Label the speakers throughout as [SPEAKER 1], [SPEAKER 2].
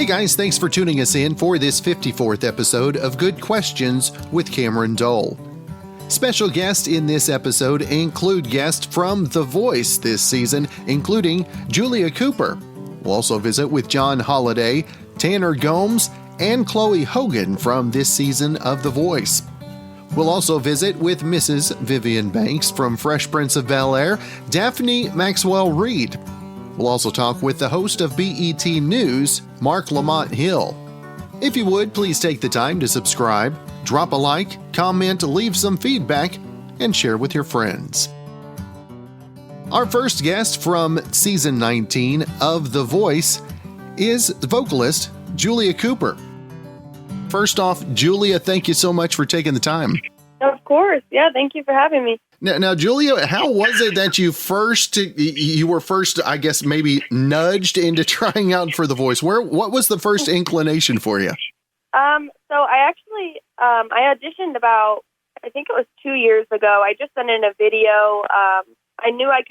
[SPEAKER 1] Hey guys, thanks for tuning us in for this 54th episode of Good Questions with Cameron Dole. Special guests in this episode include guests from The Voice this season, including Julia Cooper. We'll also visit with John Holliday, Tanner Gomes, and Chloe Hogan from this season of The Voice. We'll also visit with Mrs. Vivian Banks from Fresh Prince of Bel Air, Daphne Maxwell Reid. We'll also talk with the host of BET News, Marc Lamont Hill. If you would, please take the time to subscribe, drop a like, comment, leave some feedback, and share with your friends. Our first guest from Season 19 of The Voice is vocalist Julia Cooper. First off, Julia, thank you so much for taking the time.
[SPEAKER 2] Of course. Yeah, thank you for having me.
[SPEAKER 1] Now, Julia, how was it that you were first, I guess, maybe nudged into trying out for The Voice? What was the first inclination for you?
[SPEAKER 2] So I actually, I auditioned about, I think it was 2 years ago. I just sent in a video. I knew at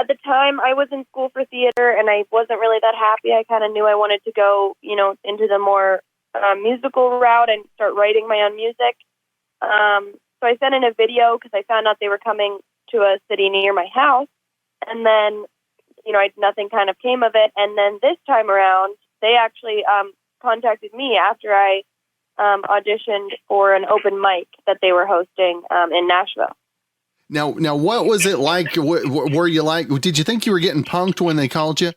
[SPEAKER 2] the time I was in school for theater and I wasn't really that happy. I kind of knew I wanted to go, into the more musical route and start writing my own music. So I sent in a video because I found out they were coming to a city near my house. And then, nothing kind of came of it. And then this time around, they actually contacted me after I auditioned for an open mic that they were hosting in Nashville.
[SPEAKER 1] Now, what was it like? Were you like, did you think you were getting punked when they called you?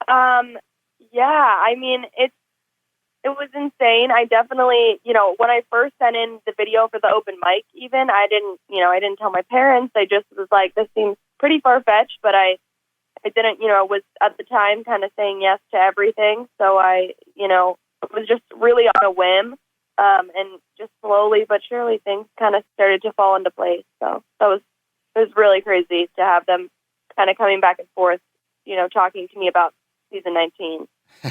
[SPEAKER 2] Yeah, I mean, it was insane. I definitely, when I first sent in the video for the open mic, even, I didn't tell my parents. I just was like, this seems pretty far-fetched, but I didn't, was at the time kind of saying yes to everything. So I, it was just really on a whim. And just slowly but surely things kind of started to fall into place. So it was really crazy to have them kind of coming back and forth, talking to me about season 19.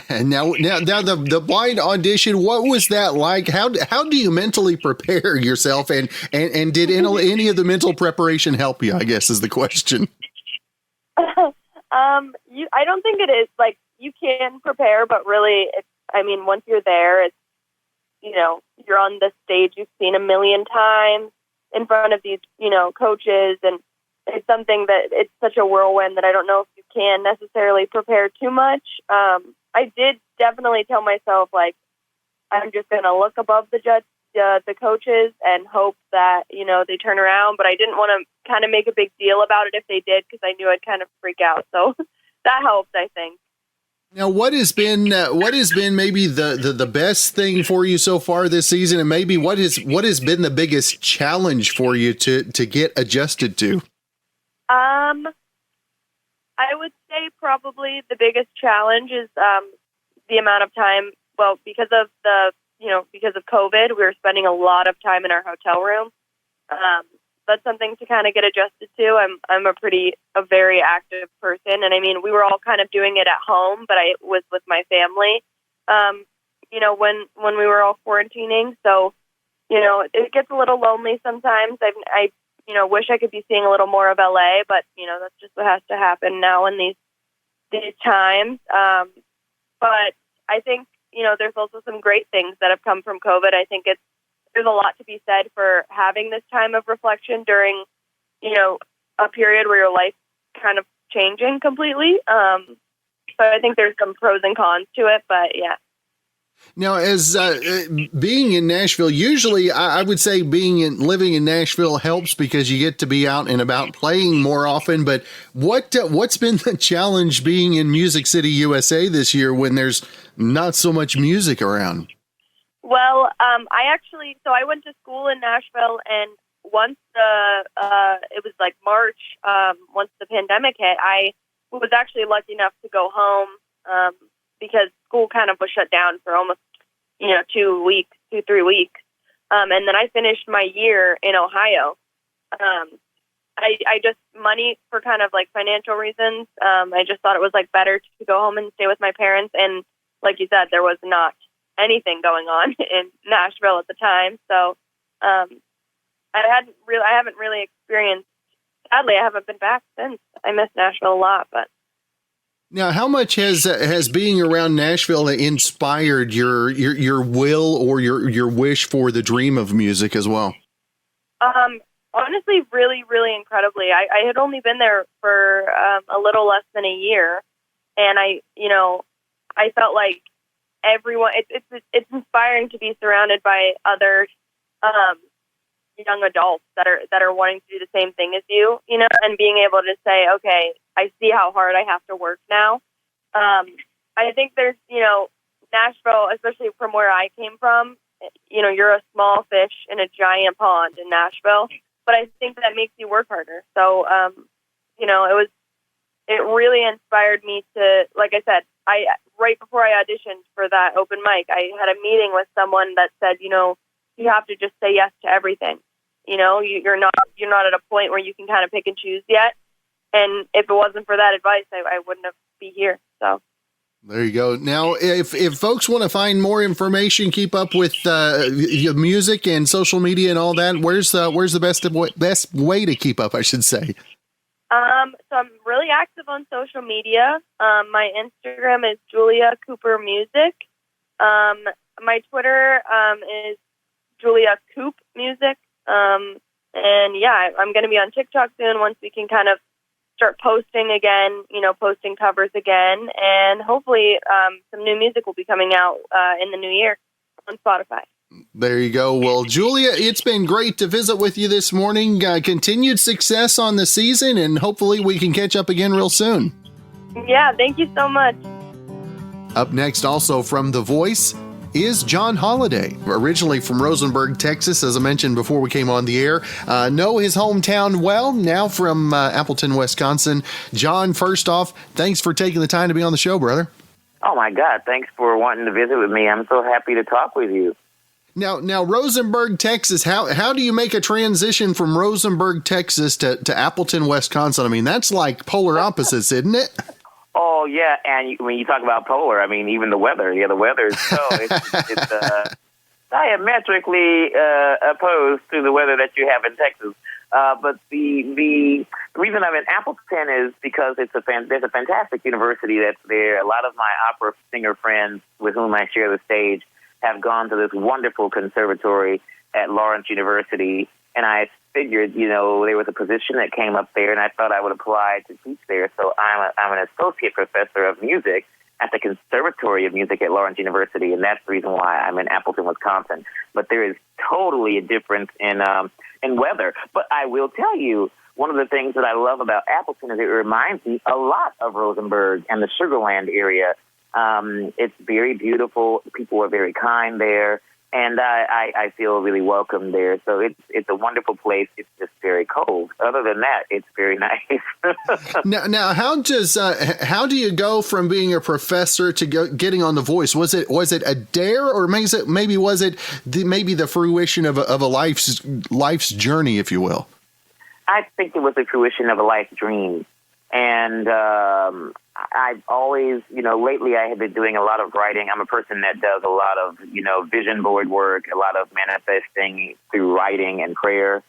[SPEAKER 1] Now the blind audition, what was that like? How do you mentally prepare yourself, and did any of the mental preparation help you, I guess is the question.
[SPEAKER 2] I don't think it is, like, you can prepare, but really once you're there, it's, you're on the stage you've seen a million times in front of these, coaches, and it's something that it's such a whirlwind that I don't know if you can necessarily prepare too much. I did definitely tell myself, like, I'm just going to look above the coaches and hope that, they turn around. But I didn't want to kind of make a big deal about it if they did, because I knew I'd kind of freak out. So that helped, I think.
[SPEAKER 1] Now, what has been maybe the best thing for you so far this season, and maybe what has been the biggest challenge for you to get adjusted to?
[SPEAKER 2] I would say probably the biggest challenge is the amount of time. Well, because of COVID, we were spending a lot of time in our hotel room. That's something to kind of get adjusted to. I'm a very active person, and we were all kind of doing it at home, but I was with my family. When we were all quarantining, so it gets a little lonely sometimes. I wish I could be seeing a little more of LA, but that's just what has to happen now in these times. But I think there's also some great things that have come from COVID. I think there's a lot to be said for having this time of reflection during, a period where your life kind of changing completely. So I think there's some pros and cons to it, but yeah.
[SPEAKER 1] Now, as being in Nashville, usually I would say living in Nashville helps because you get to be out and about playing more often. But what's been the challenge being in Music City, USA this year when there's not so much music around?
[SPEAKER 2] Well, I went to school in Nashville, and once it was like March, once the pandemic hit, I was actually lucky enough to go home because school kind of was shut down for almost 2 weeks, 3 weeks, and then I finished my year in Ohio. I just, money for kind of like financial reasons, I just thought it was like better to go home and stay with my parents, and like you said, there was not anything going on in Nashville at the time. So I haven't really experienced, sadly, I haven't been back since. I miss Nashville a lot, but.
[SPEAKER 1] Now, how much has being around Nashville inspired your will or your wish for the dream of music as well?
[SPEAKER 2] Honestly, really, really incredibly. I had only been there for a little less than a year, and I felt like everyone. It's inspiring to be surrounded by other young adults that are wanting to do the same thing as you, and being able to say, okay, I see how hard I have to work now. I think there's, Nashville, especially from where I came from, you're a small fish in a giant pond in Nashville, but I think that makes you work harder. So, it really inspired me to, like I said, right before I auditioned for that open mic, I had a meeting with someone that said, you have to just say yes to everything. You're not at a point where you can kind of pick and choose yet. And if it wasn't for that advice, I wouldn't be here. So
[SPEAKER 1] there you go. Now, if folks want to find more information, keep up with your music and social media and all that, where's the best way to keep up, I should say?
[SPEAKER 2] So I'm really active on social media. My Instagram is Julia Cooper Music. My Twitter is Julia Coop Music. And yeah, I'm going to be on TikTok soon once we can kind of start posting again, posting covers again. And hopefully some new music will be coming out in the new year on Spotify.
[SPEAKER 1] There you go. Well, Julia, it's been great to visit with you this morning. Continued success on the season, and hopefully we can catch up again real soon.
[SPEAKER 2] Yeah, thank you so much.
[SPEAKER 1] Up next, also from The Voice, is John Holiday, originally from Rosenberg, Texas, as I mentioned before we came on the air. Know his hometown well, now from Appleton, Wisconsin. John, first off, thanks for taking the time to be on the show, brother.
[SPEAKER 3] Oh, my God. Thanks for wanting to visit with me. I'm so happy to talk with you.
[SPEAKER 1] Now, Rosenberg, Texas, how do you make a transition from Rosenberg, Texas to Appleton, Wisconsin? I mean, that's like polar opposites, isn't it?
[SPEAKER 3] Oh, yeah, and when you talk about polar, I mean, even the weather. Yeah, the weather is it's diametrically opposed to the weather that you have in Texas. But the reason I'm in Appleton is because there's a fantastic university that's there. A lot of my opera singer friends with whom I share the stage have gone to this wonderful conservatory at Lawrence University, and I figured, there was a position that came up there, and I thought I would apply to teach there. So I'm an associate professor of music at the Conservatory of Music at Lawrence University, and that's the reason why I'm in Appleton, Wisconsin. But there is totally a difference in weather. But I will tell you, one of the things that I love about Appleton is it reminds me a lot of Rosenberg and the Sugar Land area. It's very beautiful. People are very kind there, and I feel really welcome there. So it's a wonderful place. It's just very cold. Other than that, it's very nice.
[SPEAKER 1] Now, how do you go from being a professor to getting on The Voice? Was it a dare, or maybe was it the fruition of a life's journey, if you will?
[SPEAKER 3] I think it was the fruition of a life dream. And I've always, lately I have been doing a lot of writing. I'm a person that does a lot of, vision board work, a lot of manifesting through writing and prayer.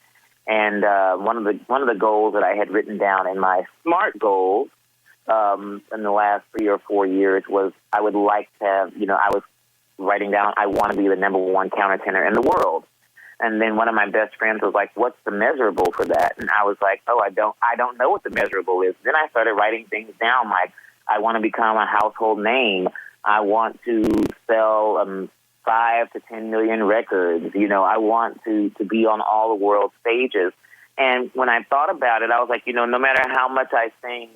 [SPEAKER 3] And one of the goals that I had written down in my SMART goals in the last 3 or 4 years was I would like to have, I was writing down, I want to be the number one countertenor in the world. And then one of my best friends was like, what's the measurable for that? And I was like, oh, I don't know what the measurable is. Then I started writing things down like, I want to become a household name. I want to sell 5 to 10 million records. I want to be on all the world stages. And when I thought about it, I was like, no matter how much I sing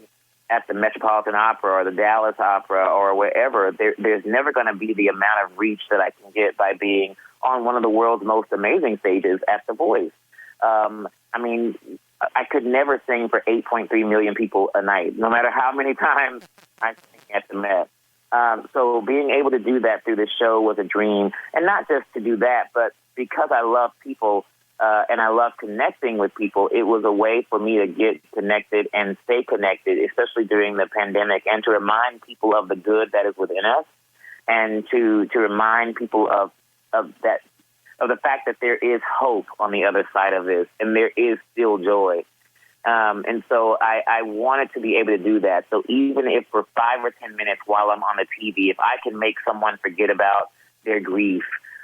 [SPEAKER 3] at the Metropolitan Opera or the Dallas Opera or wherever, there's never going to be the amount of reach that I can get by being on one of the world's most amazing stages at The Voice. I could never sing for 8.3 million people a night, no matter how many times I sing at the Met. So being able to do that through the show was a dream. And not just to do that, but because I love people and I love connecting with people, it was a way for me to get connected and stay connected, especially during the pandemic, and to remind people of the good that is within us, and to remind people of the fact that there is hope on the other side of this, and there is still joy. And so I wanted to be able to do that. So even if for 5 or 10 minutes while I'm on the TV, if I can make someone forget about their grief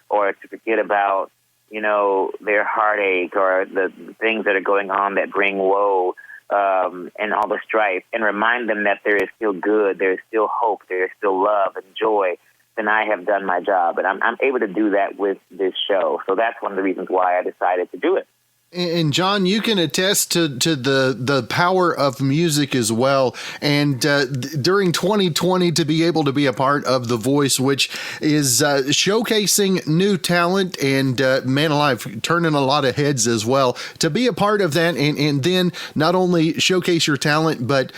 [SPEAKER 3] or to forget about, their heartache or the things that are going on that bring woe and all the strife, and remind them that there is still good, there is still hope, there is still love and joy, then I have done my job. And I'm able to do that with this show. So that's one of the reasons why I decided to do it.
[SPEAKER 1] And John, you can attest to the power of music as well. And during 2020, to be able to be a part of The Voice, which is showcasing new talent and, man alive, turning a lot of heads as well, to be a part of that and then not only showcase your talent, but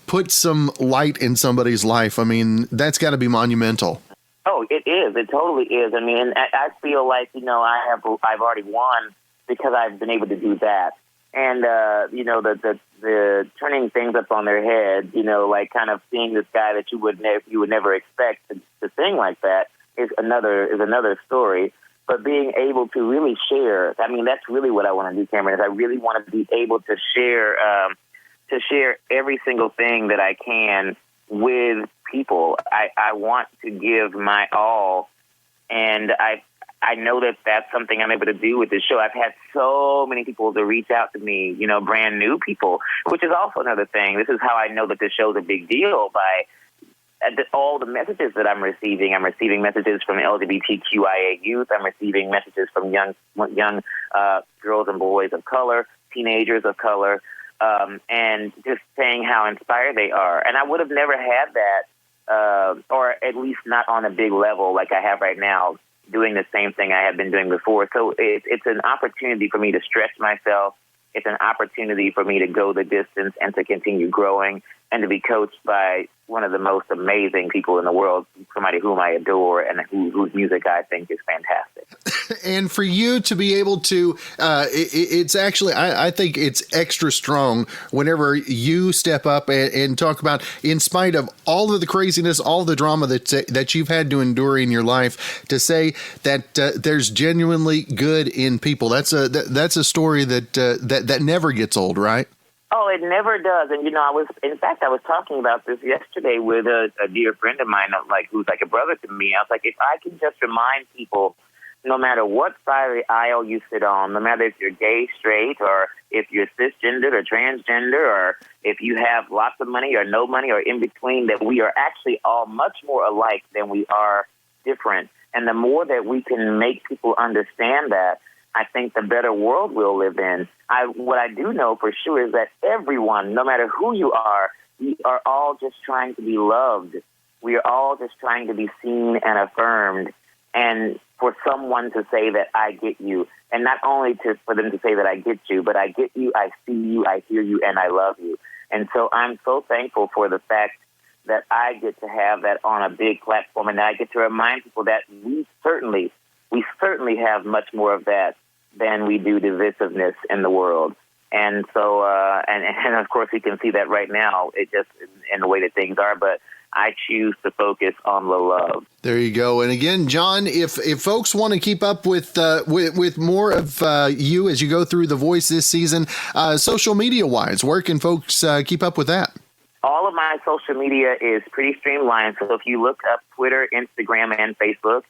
[SPEAKER 1] put some light in somebody's life. I mean, that's got to be monumental.
[SPEAKER 3] Oh, it is. It totally is. I mean, I feel like, I've already won because I've been able to do that. And, the turning things up on their head, like kind of seeing this guy that you would never expect to sing like that is another story. But being able to really share, I mean, that's really what I want to do, Cameron, is I really want to be able to share every single thing that I can with people. I want to give my all, and I know that that's something I'm able to do with this show. I've had so many people to reach out to me, brand new people, which is also another thing. This is how I know that this show's a big deal, by all the messages that I'm receiving. I'm receiving messages from LGBTQIA youth. I'm receiving messages from young girls and boys of color, teenagers of color, and just saying how inspired they are. And I would have never had that, or at least not on a big level like I have right now, doing the same thing I had been doing before. So it's an opportunity for me to stretch myself. It's an opportunity for me to go the distance and to continue growing and to be coached by one of the most amazing people in the world, somebody whom I adore and whose music I think is fantastic.
[SPEAKER 1] And for you to be able to, it's actually, I think it's extra strong whenever you step up and talk about, in spite of all of the craziness, all the drama that you've had to endure in your life, to say that there's genuinely good in people. That's a story that never gets old, right?
[SPEAKER 3] Oh, it never does. And, I was talking about this yesterday with a dear friend of mine, who's like a brother to me. I was like, if I can just remind people, no matter what side of the aisle you sit on, no matter if you're gay, straight, or if you're cisgendered or transgender, or if you have lots of money or no money or in between, that we are actually all much more alike than we are different. And the more that we can make people understand that, I think the better world we'll live in. What I do know for sure is that everyone, no matter who you are, we are all just trying to be loved. We are all just trying to be seen and affirmed. And for someone to say that I get you, and not only for them to say that I get you, but I get you, I see you, I hear you, and I love you. And so I'm so thankful for the fact that I get to have that on a big platform, and I get to remind people that we certainly have much more of that than we do divisiveness in the world. And so, and of course, we can see that right now, it just in the way that things are, but I choose to focus on the love.
[SPEAKER 1] There you go. And again, John, if folks want to keep up with more of you as you go through The Voice this season, social media wise, where can folks keep up with that?
[SPEAKER 3] All of my social media is pretty streamlined. So if you look up Twitter, Instagram, and Facebook,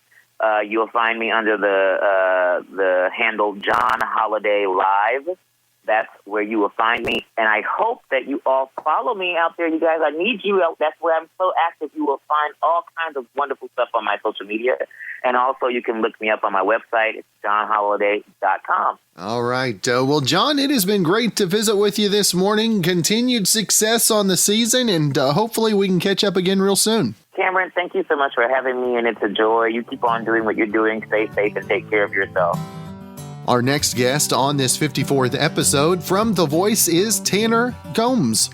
[SPEAKER 3] you'll find me under the handle John Holiday Live. That's where you will find me. And I hope that you all follow me out there, you guys. I need you. That's where I'm so active. You will find all kinds of wonderful stuff on my social media. And also you can look me up on my website. It's johnholiday.com.
[SPEAKER 1] All right. Well, John, it has been great to visit with you this morning. Continued success on the season, and hopefully we can catch up again real soon.
[SPEAKER 3] Cameron, thank you so much for having me, and it's a joy. You keep on doing what you're doing. Stay safe and take care of yourself.
[SPEAKER 1] Our next guest on this 54th episode from The Voice is Tanner Gomes.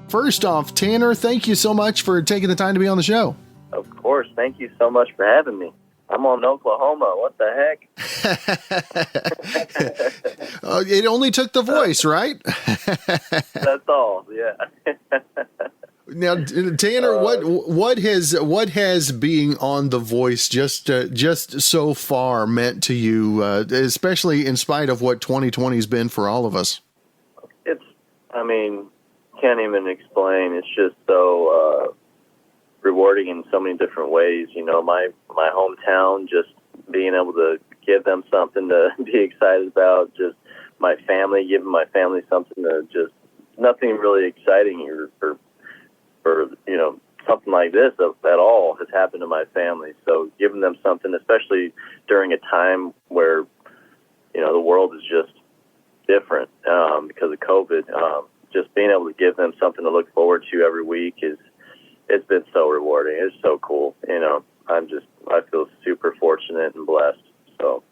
[SPEAKER 1] First off, Tanner, thank you so much for taking the time to be on the show.
[SPEAKER 4] Of course. Thank you so much for having me. I'm on Oklahoma. What the heck?
[SPEAKER 1] It only took the voice, right?
[SPEAKER 4] That's all, yeah.
[SPEAKER 1] Now, Tanner, what has being on The Voice just so far meant to you, especially in spite of what 2020 has been for all of us?
[SPEAKER 4] I mean, can't even explain. It's just so rewarding in so many different ways. You know, my hometown, just being able to give them something to be excited about, just my family, giving my family something to just, nothing really exciting or you know, something like this at all has happened to my family. So giving them something, especially during a time where, you know, the world is just different because of COVID, just being able to give them something to look forward to every week it's been so rewarding. It's so cool. You know, I feel super fortunate and blessed. So.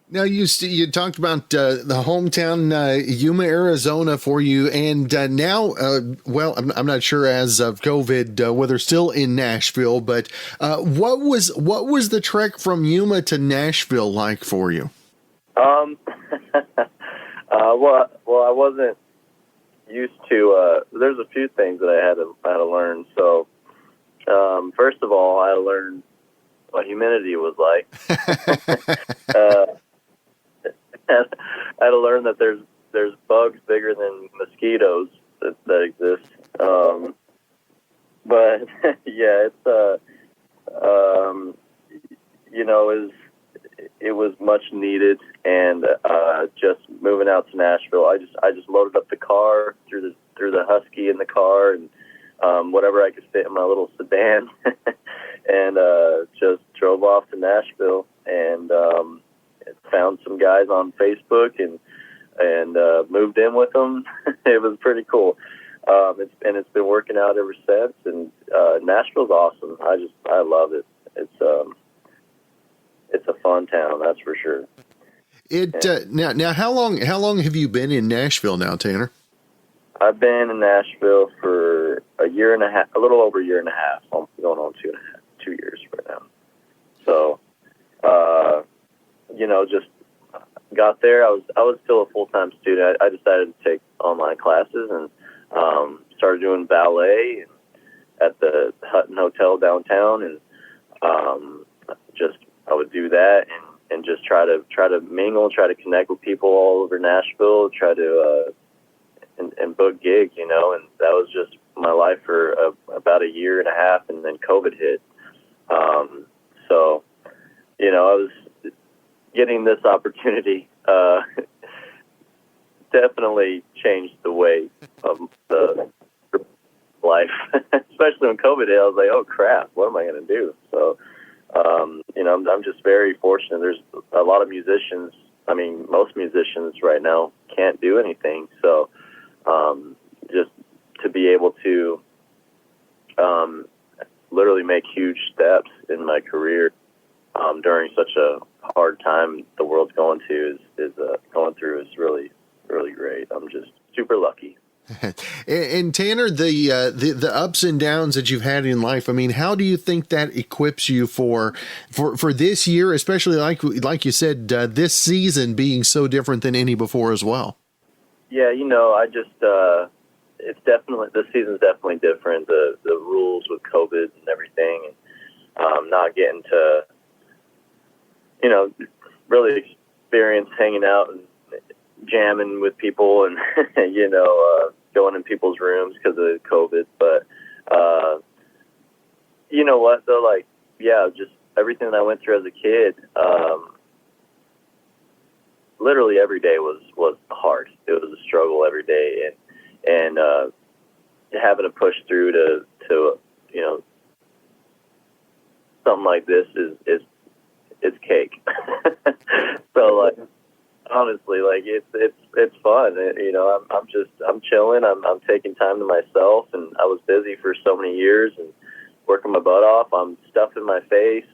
[SPEAKER 1] Now, you talked about the hometown, Yuma, Arizona for you, and now, well, I'm not sure as of COVID whether still in Nashville, but what was the trek from Yuma to Nashville like for you?
[SPEAKER 4] Well, I wasn't used to. There's a few things that I had to learn. So, first of all, I learned what humidity was like. I had to learn that there's bugs bigger than mosquitoes that exist. But yeah, it's you know, it was much needed, and just moving out to Nashville, I just loaded up the car, threw the Husky in the car, and whatever I could fit in my little sedan, and just drove off to Nashville, and found some guys on Facebook and moved in with them. It was pretty cool. It's been working out ever since. And Nashville's awesome. I love it. It's a fun town, that's for sure.
[SPEAKER 1] Now how long have you been in Nashville now, Tanner?
[SPEAKER 4] I've been in Nashville for a year and a half, a little over a year and a half. I'm going on 2 years right now. So, you know, just got there. I was still a full-time student. I decided to take online classes and started doing ballet at the Hutton Hotel downtown, and just I would do that and just try to mingle, try to connect with people all over Nashville, try to and book gigs, you know. And that was just my life for about a year and a half, and then COVID hit. So, you know, I was getting this opportunity definitely changed the way of the life, especially when COVID hit. I was like, oh crap, what am I going to do? So, you know, I'm just very fortunate. There's a lot of musicians. I mean, most musicians right now can't do anything. So, just to be able to literally make huge steps in my career during such a hard time the world's going through is really, really great. I'm just super lucky.
[SPEAKER 1] And Tanner, the ups and downs that you've had in life, I mean, how do you think that equips you for this year, especially like you said, this season being so different than any before as well?
[SPEAKER 4] Yeah, you know, I just it's definitely, this season's definitely different. The rules with COVID and everything, and not getting to, you know, really experience hanging out and jamming with people and, you know, going in people's rooms because of COVID. But, you know what, though, like, yeah, just everything that I went through as a kid, literally every day was hard. It was a struggle every day. And having to push through to, you know, something like this it's cake. So, like, honestly, like, it's fun. You know, I'm chilling. I'm taking time to myself, and I was busy for so many years and working my butt off. I'm stuffing my face.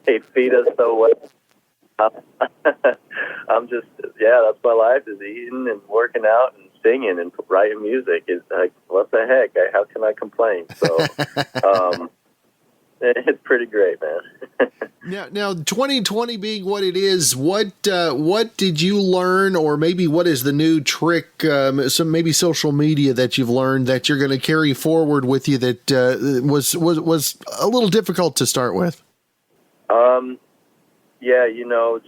[SPEAKER 4] They feed us so well. I'm just, yeah, that's my life, is eating and working out and singing and writing music. It's like, what the heck? How can I complain? So, it's pretty great, man.
[SPEAKER 1] Now, 2020 being what it is, what did you learn, or maybe what is the new trick, some maybe social media that you've learned that you're going to carry forward with you that was a little difficult to start with?
[SPEAKER 4] Yeah, you know,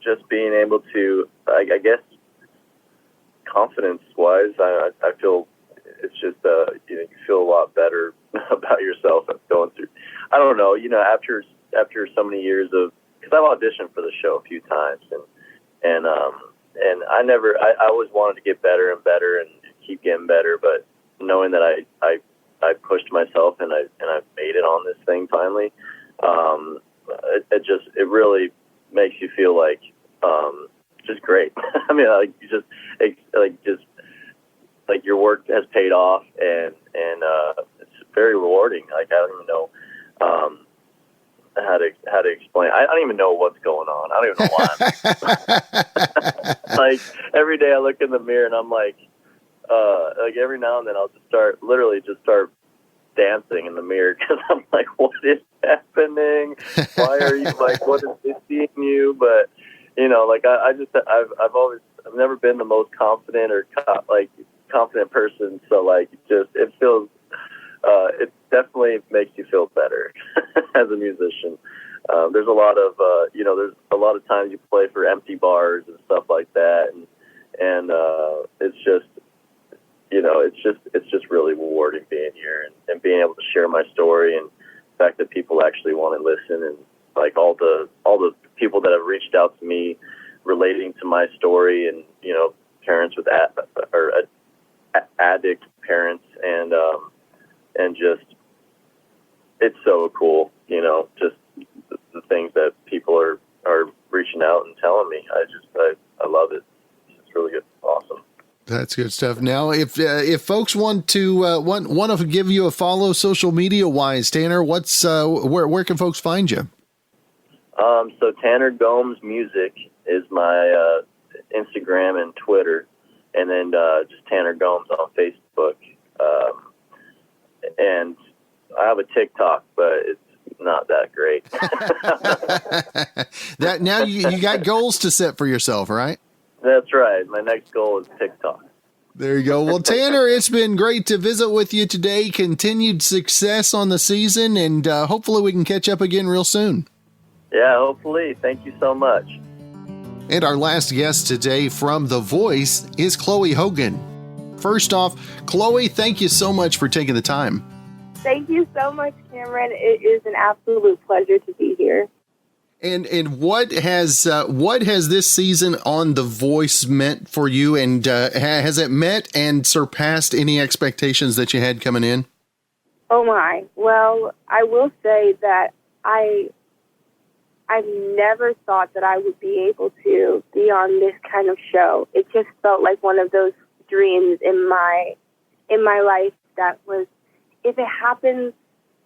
[SPEAKER 4] just being able to, I guess, confidence-wise, I feel it's just you feel a lot better about yourself going through. I don't know, after so many years of, because I've auditioned for the show a few times, and I always wanted to get better and better and keep getting better, but knowing that I pushed myself and I've made it on this thing finally, it really makes you feel like just great. I mean, like your work has paid off, and it's very rewarding. Like, I don't even know how to explain. I don't even know what's going on. I don't even know why. Like, every day I look in the mirror and I'm like every now and then I'll just start dancing in the mirror, because I'm like, what is happening? Why are you like, what is this seeing you? But I've never been the most confident or confident person. So like, it feels, it definitely makes you feel better as a musician. There's a lot of, there's a lot of times you play for empty bars and stuff like that. And it's just really rewarding being here and being able to share my story, and the fact that people actually want to listen, and like all the people that have reached out to me relating to my story, and parents with addict parents, and just, it's so cool, just the things that people are reaching out and telling me. I love it. It's really good. Awesome.
[SPEAKER 1] That's good stuff. Now, if folks want to give you a follow social media wise, Tanner, what's where can folks find you?
[SPEAKER 4] So Tanner Gomes Music is my Instagram and Twitter, and then just Tanner Gomes on Facebook. And I have a TikTok, but it's not that great.
[SPEAKER 1] That now you got goals to set for yourself, right?
[SPEAKER 4] That's right. My next goal is TikTok.
[SPEAKER 1] There you go. Well, Tanner, it's been great to visit with you today. Continued success on the season, and hopefully we can catch up again real soon.
[SPEAKER 4] Yeah, hopefully. Thank you so much.
[SPEAKER 1] And our last guest today from The Voice is Chloe Hogan. First off, Chloe, thank you so much for taking the time.
[SPEAKER 2] Thank you so much, Cameron. It is an absolute pleasure to be here.
[SPEAKER 1] And what has this season on The Voice meant for you? And has it met and surpassed any expectations that you had coming in?
[SPEAKER 2] Oh my! Well, I will say that I've never thought that I would be able to be on this kind of show. It just felt like one of those dreams in my life that was, if it happens,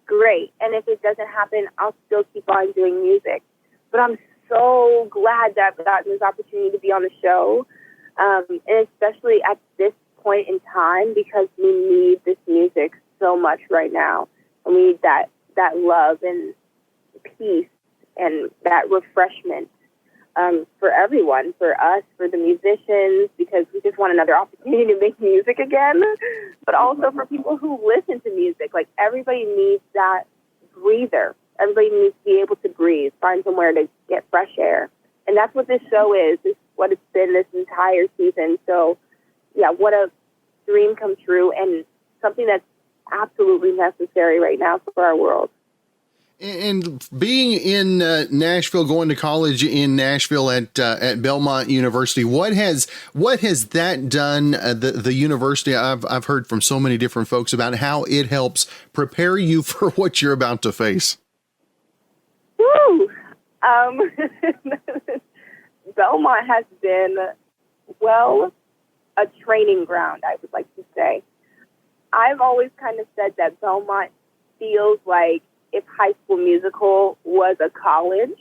[SPEAKER 2] great, and if it doesn't happen, I'll still keep on doing music. But I'm so glad that I've gotten this opportunity to be on the show, and especially at this point in time, because we need this music so much right now. And we need that love and peace and that refreshment for everyone, for us, for the musicians, because we just want another opportunity to make music again, but also for people who listen to music. Like, everybody needs that breather. Everybody needs to be able to breathe, find somewhere to get fresh air. And that's what this show is. It's what it's been this entire season. So, yeah, what a dream come true, and something that's absolutely necessary right now for our world.
[SPEAKER 1] And being in Nashville, going to college in Nashville at Belmont University, what has that done? The university, I've heard from so many different folks about how it helps prepare you for what you're about to face.
[SPEAKER 2] Woo! Belmont has been, well, a training ground, I would like to say. I've always kind of said that Belmont feels like if High School Musical was a college.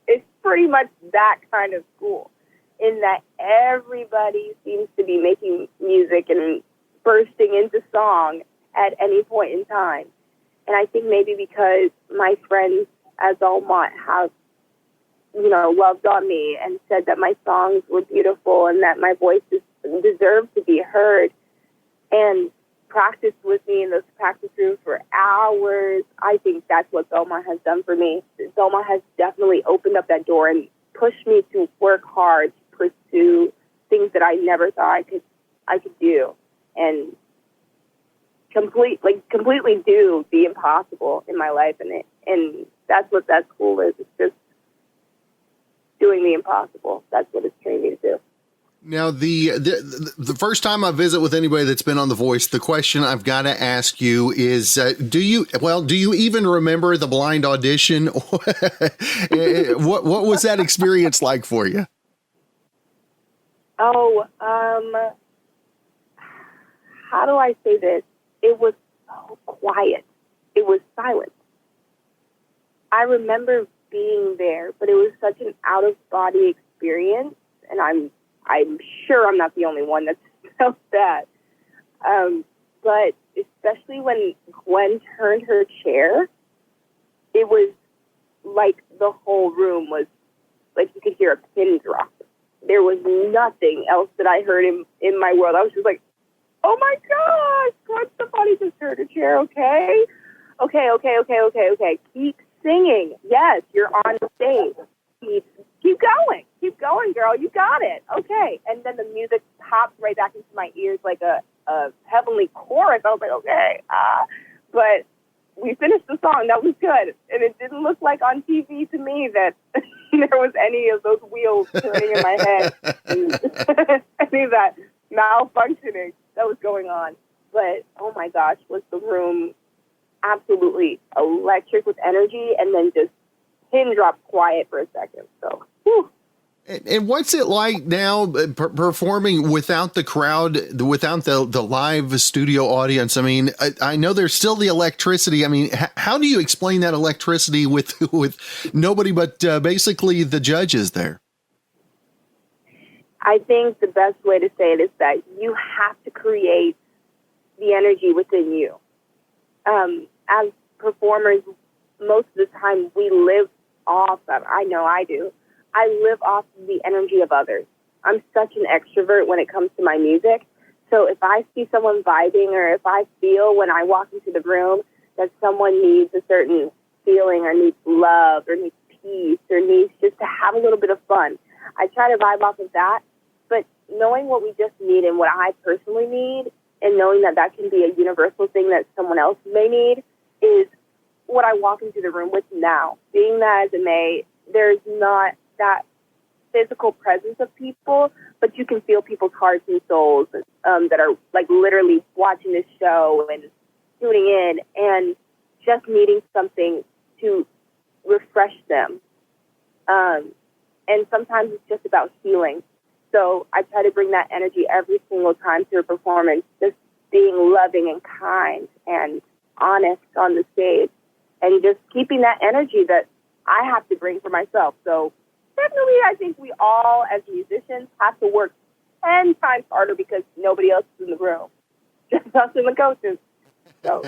[SPEAKER 2] It's pretty much that kind of school, in that everybody seems to be making music and bursting into song at any point in time. And I think maybe because my friends at Belmont have, loved on me and said that my songs were beautiful and that my voice deserved to be heard, and practiced with me in those practice rooms for hours. I think that's what Belmont has done for me. Belmont has definitely opened up that door and pushed me to work hard, to pursue things that I never thought I could do, and completely do the impossible in my life, and that's what that school is. It's just doing the impossible. That's what it's training me to do.
[SPEAKER 1] Now, the first time I visit with anybody that's been on The Voice, the question I've got to ask you is, do you even remember the blind audition? What was that experience like for you?
[SPEAKER 2] Oh, how do I say this? It was so quiet. It was silent. I remember being there, but it was such an out-of-body experience, and I'm sure I'm not the only one that felt that. But especially when Gwen turned her chair, it was like the whole room was, like you could hear a pin drop. There was nothing else that I heard in my world. I was just like, oh my gosh, Gwen Stefani just turned her chair, okay? Okay. Keep singing. Yes, you're on stage. Keep going, girl. You got it. Okay. And then the music popped right back into my ears like a heavenly chorus. I was like, okay. But we finished the song. That was good. And it didn't look like on TV to me that there was any of those wheels turning in my head and any of that malfunctioning that was going on. But, oh my gosh, was the room absolutely electric with energy, and then just pin drop quiet for a second. So, whew.
[SPEAKER 1] And what's it like now performing without the crowd, without the live studio audience? I mean, I know there's still the electricity. I mean, how do you explain that electricity with nobody but basically the judges there?
[SPEAKER 2] I think the best way to say it is that you have to create the energy within you. As performers, most of the time we live off of, I know I do, I live off the energy of others. I'm such an extrovert when it comes to my music. So if I see someone vibing, or if I feel when I walk into the room that someone needs a certain feeling, or needs love, or needs peace, or needs just to have a little bit of fun, I try to vibe off of that. But knowing what we just need and what I personally need, and knowing that that can be a universal thing that someone else may need, is what I walk into the room with now. Being that as it may, there's not that physical presence of people, but you can feel people's hearts and souls that are like literally watching this show and tuning in and just needing something to refresh them. And sometimes it's just about healing. So I try to bring that energy every single time to a performance, just being loving and kind and honest on the stage, and just keeping that energy that I have to bring for myself. So definitely I think we all, as musicians, have to work 10 times harder because nobody else is in the room. Just us and the coaches. So,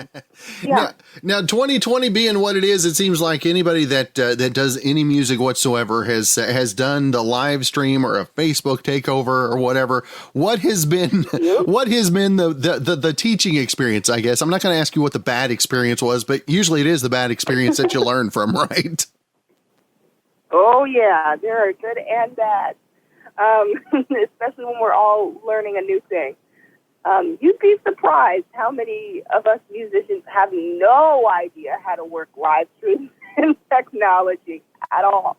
[SPEAKER 2] yeah.
[SPEAKER 1] Now 2020 being what it is, it seems like anybody that does any music whatsoever has done the live stream or a Facebook takeover or whatever. What has been the teaching experience? I guess I'm not going to ask you what the bad experience was, but usually it is the bad experience that you learn from, right?
[SPEAKER 2] Oh yeah, there are good and bad, especially when we're all learning a new thing. You'd be surprised how many of us musicians have no idea how to work live streams and technology at all.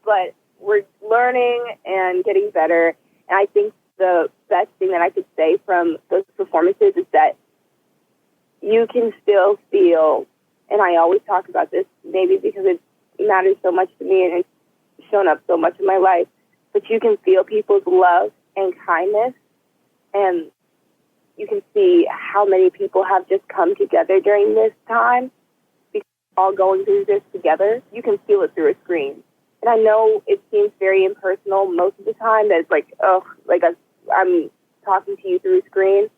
[SPEAKER 2] But we're learning and getting better. And I think the best thing that I could say from those performances is that you can still feel, and I always talk about this maybe because it matters so much to me and it's shown up so much in my life, but you can feel people's love and kindness, and you can see how many people have just come together during this time because we're all going through this together. You can feel it through a screen. And I know it seems very impersonal most of the time, that it's like, I'm talking to you through a screen.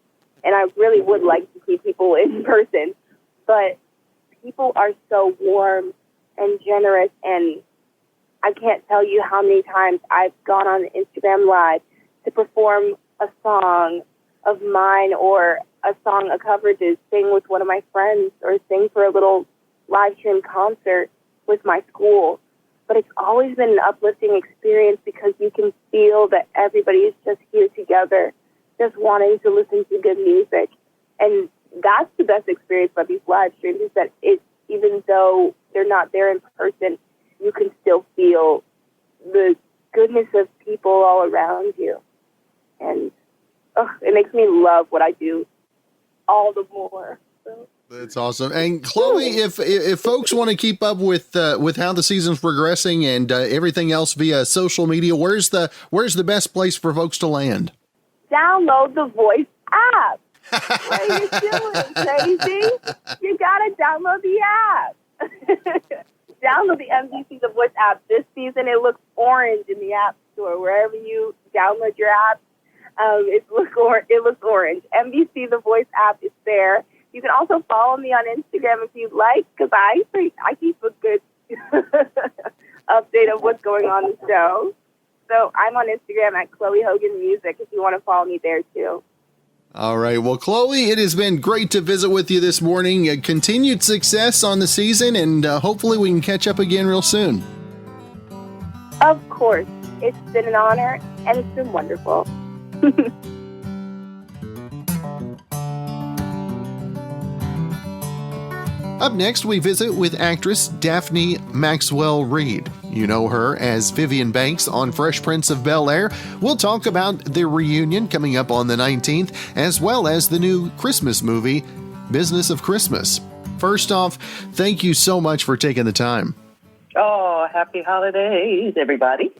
[SPEAKER 2] And I really would like to see people in person. But people are so warm and generous, and I can't tell you how many times I've gone on Instagram Live to perform a song of mine, or a song, a cover to sing with one of my friends, or sing for a little live stream concert with my school. but it's always been an uplifting experience because you can feel that everybody is just here together, just wanting to listen to good music. And that's the best experience about these live streams, is that even though they're not there in person, you can still feel the goodness of people all around you. And it makes me love what I do all the more. So.
[SPEAKER 1] That's awesome. And Chloe, if folks want to keep up with how the season's progressing and everything else via social media, where's the best place for folks to land?
[SPEAKER 2] Download the Voice app. What are you doing, crazy? You gotta download the app. Download the MVC The Voice app. This season, it looks orange in the App Store. Wherever you download your app, it looks orange. MVC The Voice app is there. You can also follow me on Instagram if you'd like, because I keep a good update of what's going on in the show. So I'm on Instagram at Chloe Hogan Music if you want to follow me there too.
[SPEAKER 1] All right. Well, Chloe, it has been great to visit with you this morning. Continued success on the season, and hopefully we can catch up again real soon.
[SPEAKER 2] Of course. It's been an honor, and it's been wonderful.
[SPEAKER 1] Up next, we visit with actress Daphne Maxwell Reid. You know her as Vivian Banks on Fresh Prince of Bel Air. We'll talk about the reunion coming up on the 19th, as well as the new Christmas movie, Business of Christmas. First off, thank you so much for taking the time.
[SPEAKER 5] Oh, happy holidays, everybody.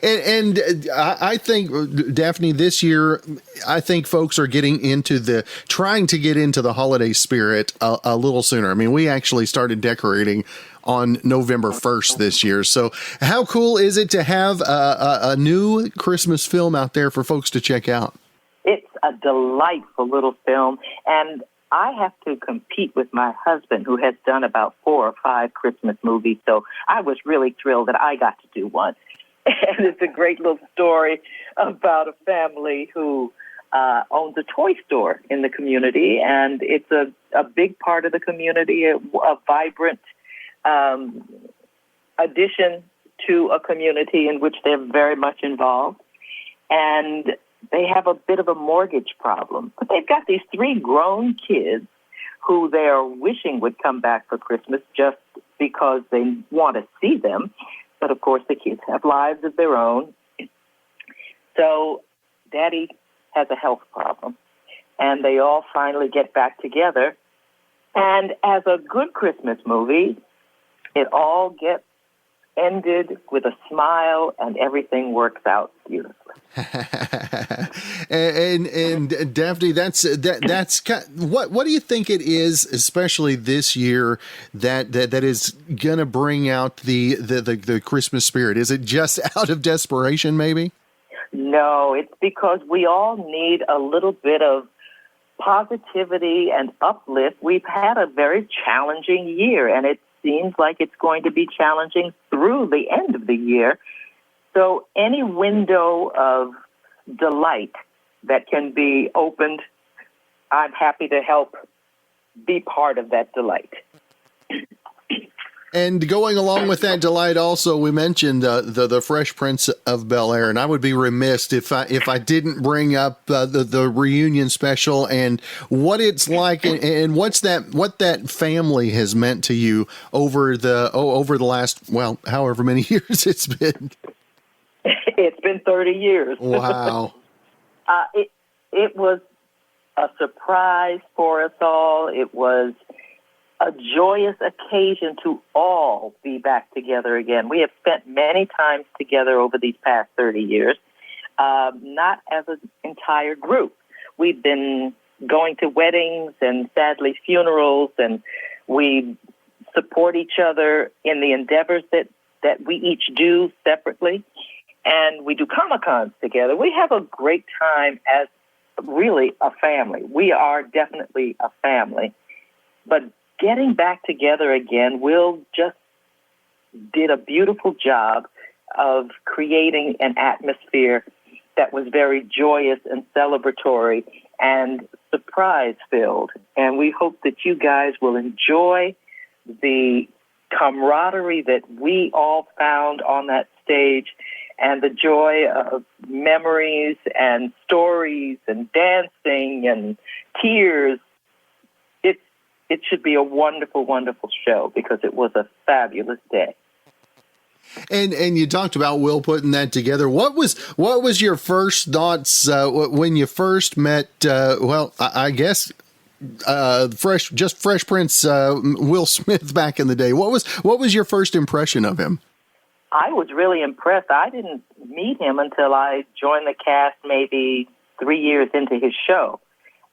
[SPEAKER 1] and I think, Daphne, this year, I think folks are trying to get into the holiday spirit a little sooner. I mean, we actually started decorating on November 1st this year. So how cool is it to have a new Christmas film out there for folks to check out?
[SPEAKER 5] It's a delightful little film, and I have to compete with my husband, who has done about 4 or 5 Christmas movies, so I was really thrilled that I got to do one. And it's a great little story about a family who owns a toy store in the community, and it's a big part of the community, a vibrant addition to a community in which they're very much involved. And they have a bit of a mortgage problem. But they've got these 3 grown kids who they are wishing would come back for Christmas just because they want to see them. But, of course, the kids have lives of their own. So Daddy has a health problem. And they all finally get back together. And as a good Christmas movie, it all gets ended with a smile, and everything works out beautifully.
[SPEAKER 1] and Daphne, that's what do you think it is, especially this year, that is going to bring out the Christmas spirit? Is it just out of desperation, maybe?
[SPEAKER 5] No, it's because we all need a little bit of positivity and uplift. We've had a very challenging year, and it seems like it's going to be challenging through the end of the year. So any window of delight that can be opened, I'm happy to help be part of that delight.
[SPEAKER 1] And going along with that delight, also we mentioned the Fresh Prince of Bel Air, and I would be remiss if I didn't bring up the reunion special and what it's like, and what that family has meant to you over the last, well, however many years it's been.
[SPEAKER 5] It's been 30 years.
[SPEAKER 1] Wow.
[SPEAKER 5] It was a surprise for us all. It was a joyous occasion to all be back together again. We have spent many times together over these past 30 years, not as an entire group. We've been going to weddings and, sadly, funerals, and we support each other in the endeavors that we each do separately, and we do Comic-Cons together. We have a great time as really a family. We are definitely a family, but getting back together again, Will just did a beautiful job of creating an atmosphere that was very joyous and celebratory and surprise-filled. And we hope that you guys will enjoy the camaraderie that we all found on that stage, and the joy of memories and stories and dancing and tears. It should be a wonderful, wonderful show because it was a fabulous day.
[SPEAKER 1] And you talked about Will putting that together. What was your first thoughts when you first met? I guess Fresh Prince Will Smith back in the day. What was your first impression of him?
[SPEAKER 5] I was really impressed. I didn't meet him until I joined the cast maybe 3 years into his show.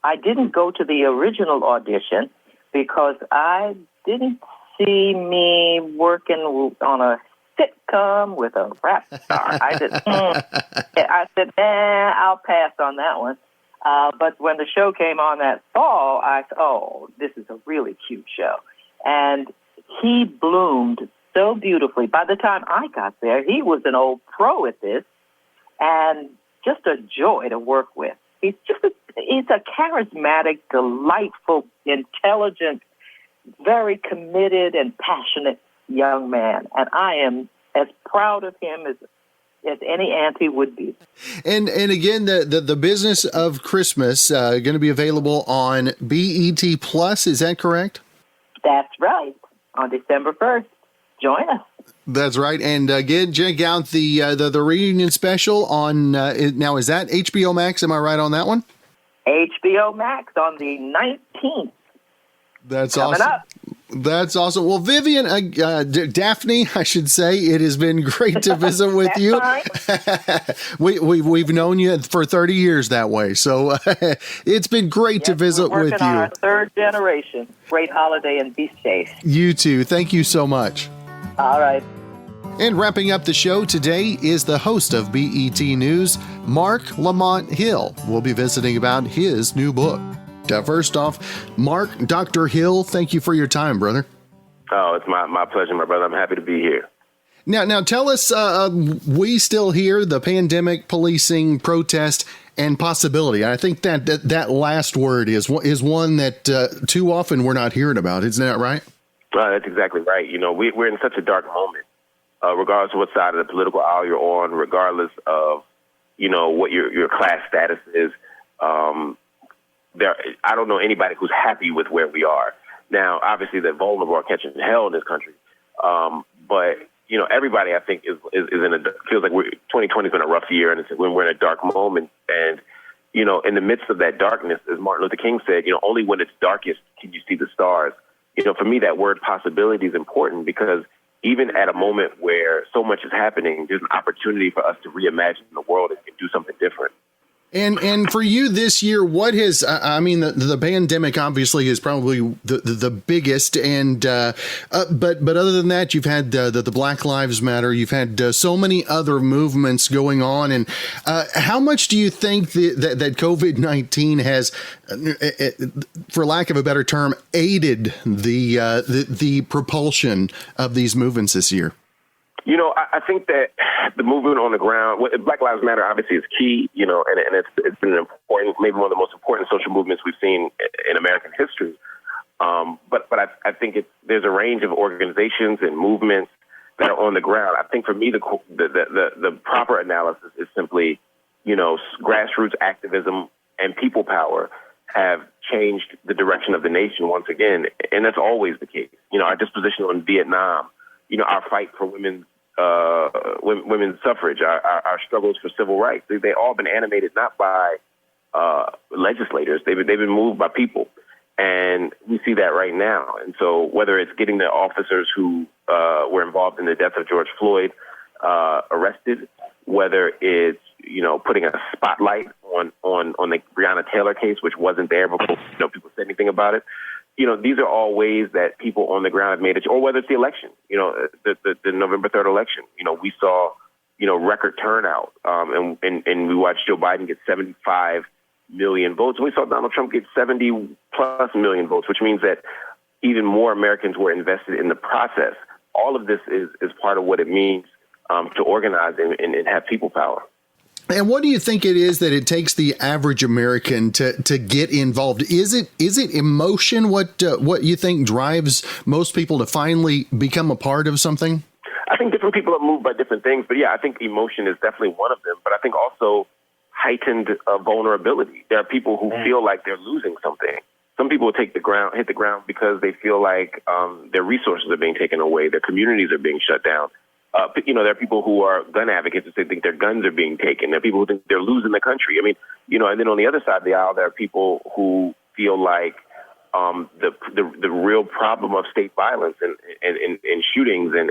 [SPEAKER 5] I didn't go to the original audition because I didn't see me working on a sitcom with a rap star. I said, I'll pass on that one. But when the show came on that fall, I thought, oh, this is a really cute show. And he bloomed so beautifully. By the time I got there, he was an old pro at this and just a joy to work with. He's a charismatic, delightful, intelligent, very committed and passionate young man. And I am as proud of him as any auntie would be.
[SPEAKER 1] And again, the Business of Christmas going to be available on BET Plus. Is that correct?
[SPEAKER 5] That's right. On December 1st. Join us. That's
[SPEAKER 1] right. And again, check out the reunion special on now. Is that HBO Max? Am I right on that one?
[SPEAKER 5] HBO Max on the 19th.
[SPEAKER 1] That's
[SPEAKER 5] Coming
[SPEAKER 1] awesome.
[SPEAKER 5] Up.
[SPEAKER 1] That's awesome. Well, Vivian, Daphne, I should say, it has been great to visit with you. We've known you for 30 years that way, so it's been great to visit with you.
[SPEAKER 5] Our third generation. Great holiday and be safe.
[SPEAKER 1] You too. Thank you so much.
[SPEAKER 5] All right.
[SPEAKER 1] And wrapping up the show today is the host of BET News, Marc Lamont Hill. We'll be visiting about his new book. First off, Marc, Dr. Hill, thank you for your time, brother.
[SPEAKER 6] Oh, it's my pleasure, my brother. I'm happy to be here.
[SPEAKER 1] Now tell us, we still hear the pandemic, policing, protest, and possibility. I think that last word is one that too often we're not hearing about. Isn't that right?
[SPEAKER 6] That's exactly right. You know, we're in such a dark moment, regardless of what side of the political aisle you're on, regardless of, you know, what your class status is. I don't know anybody who's happy with where we are. Now, obviously, the vulnerable are catching hell in this country. But, you know, everybody, I think, is feels like 2020 has been a rough year, and when we're in a dark moment. And, you know, in the midst of that darkness, as Martin Luther King said, you know, only when it's darkest can you see the stars. You know, for me, that word possibility is important because even at a moment where so much is happening, there's an opportunity for us to reimagine the world and do something different.
[SPEAKER 1] And for you this year, what has, I mean, the pandemic obviously is probably the biggest. And but other than that, you've had the Black Lives Matter. You've had so many other movements going on. And how much do you think that COVID-19 has, for lack of a better term, aided the propulsion of these movements this year?
[SPEAKER 6] You know, I think that the movement on the ground, Black Lives Matter obviously is key, you know, and it's been an important, maybe one of the most important social movements we've seen in American history. But I think there's a range of organizations and movements that are on the ground. I think for me, the proper analysis is simply, you know, grassroots activism and people power have changed the direction of the nation once again. And that's always the case. You know, our disposition on Vietnam, you know, our fight for women's suffrage, our struggles for civil rights. They've all been animated not by legislators. They've been moved by people. And we see that right now. And so whether it's getting the officers who were involved in the death of George Floyd arrested, whether it's, you know, putting a spotlight on the Breonna Taylor case, which wasn't there before, you know, people said anything about it. You know, these are all ways that people on the ground have made it, or whether it's the election, you know, the November 3rd election. You know, we saw, you know, record turnout, and we watched Joe Biden get 75 million votes. And we saw Donald Trump get 70+ million votes, which means that even more Americans were invested in the process. All of this is part of what it means to organize and have people power.
[SPEAKER 1] And what do you think it is that it takes the average American to get involved? Is it emotion? What you think drives most people to finally become a part of something?
[SPEAKER 6] I think different people are moved by different things, but yeah, I think emotion is definitely one of them. But I think also heightened vulnerability. There are people who feel like they're losing something. Some people hit the ground because they feel like their resources are being taken away, their communities are being shut down. There are people who are gun advocates who think their guns are being taken. There are people who think they're losing the country. I mean, and then on the other side of the aisle, there are people who feel like the real problem of state violence and shootings and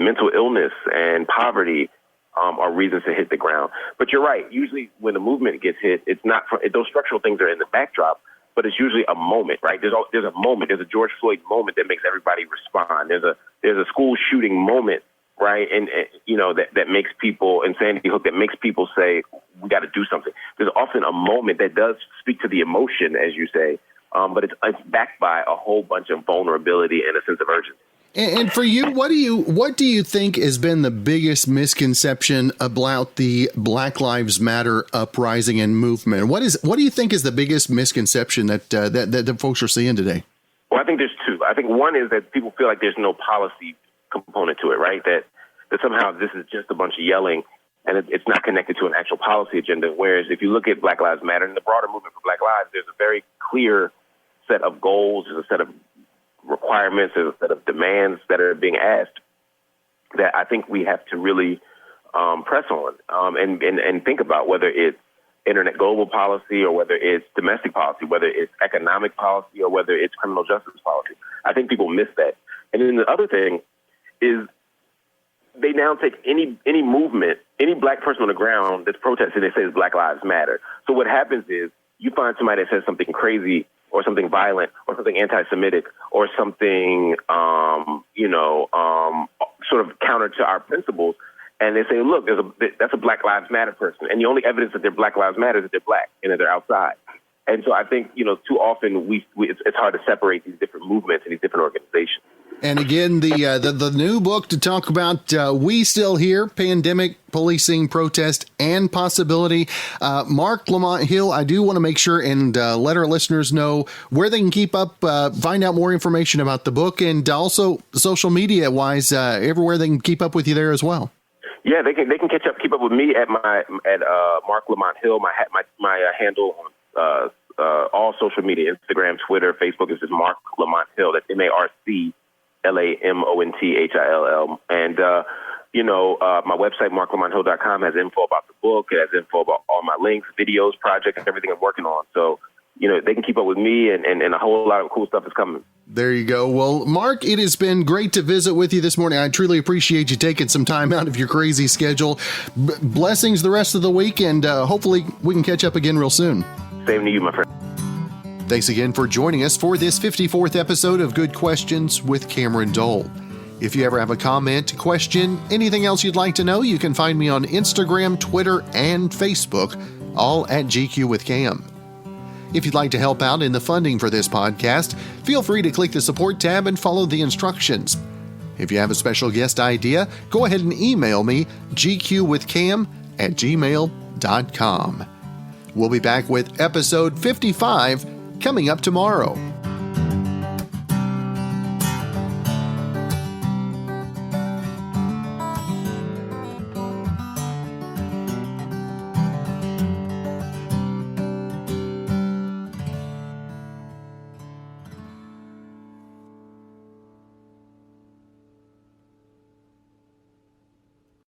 [SPEAKER 6] mental illness and poverty are reasons to hit the ground. But you're right. Usually when the movement gets hit, it's not those structural things are in the backdrop, but it's usually a moment, right? There's a moment. There's a George Floyd moment that makes everybody respond. There's a school shooting moment, right? And that makes people, and Sandy Hook, that makes people say, we got to do something. There's often a moment that does speak to the emotion, as you say, but it's backed by a whole bunch of vulnerability and a sense of urgency.
[SPEAKER 1] And for you, what do you think has been the biggest misconception about the Black Lives Matter uprising and movement? What do you think is the biggest misconception that folks are seeing today?
[SPEAKER 6] Well, I think there's two. I think one is that people feel like there's no policy component to it, right? That somehow this is just a bunch of yelling and it's not connected to an actual policy agenda. Whereas if you look at Black Lives Matter and the broader movement for Black Lives, there's a very clear set of goals, there's a set of requirements, there's a set of demands that are being asked that I think we have to really press on and think about, whether it's internet global policy or whether it's domestic policy, whether it's economic policy or whether it's criminal justice policy. I think people miss that. And then the other thing is they now take any movement, any black person on the ground that's protesting that says Black Lives Matter. So what happens is you find somebody that says something crazy or something violent or something anti-Semitic or something, sort of counter to our principles. And they say, look, that's a Black Lives Matter person. And the only evidence that they're Black Lives Matter is that they're black and that they're outside. And so I think, too often it's hard to separate these different movements and these different organizations.
[SPEAKER 1] And again, the new book to talk about We Still Here, Pandemic, Policing, Protest, and Possibility. Marc Lamont Hill, I do want to make sure and let our listeners know where they can keep up, find out more information about the book, and also social media-wise, everywhere they can keep up with you there as well.
[SPEAKER 6] Yeah, they can keep up with me at Marc Lamont Hill. My handle on all social media, Instagram, Twitter, Facebook is just Marc Lamont Hill. That's MarcLamontHill. And my website, marclamonthill.com, has info about the book. It has info about all my links, videos, projects, everything I'm working on. So they can keep up with me, and a whole lot of cool stuff is coming.
[SPEAKER 1] There you go. Well, Marc, it has been great to visit with you this morning. I truly appreciate you taking some time out of your crazy schedule. Blessings the rest of the week, and hopefully we can catch up again real soon.
[SPEAKER 6] Same to you, my friend.
[SPEAKER 1] Thanks again for joining us for this 54th episode of Good Questions with Cameron Dole. If you ever have a comment, question, anything else you'd like to know, you can find me on Instagram, Twitter, and Facebook, all at GQwithCam. If you'd like to help out in the funding for this podcast, feel free to click the support tab and follow the instructions. If you have a special guest idea, go ahead and email me, gqwithcam@gmail.com. We'll be back with episode 55 coming up tomorrow.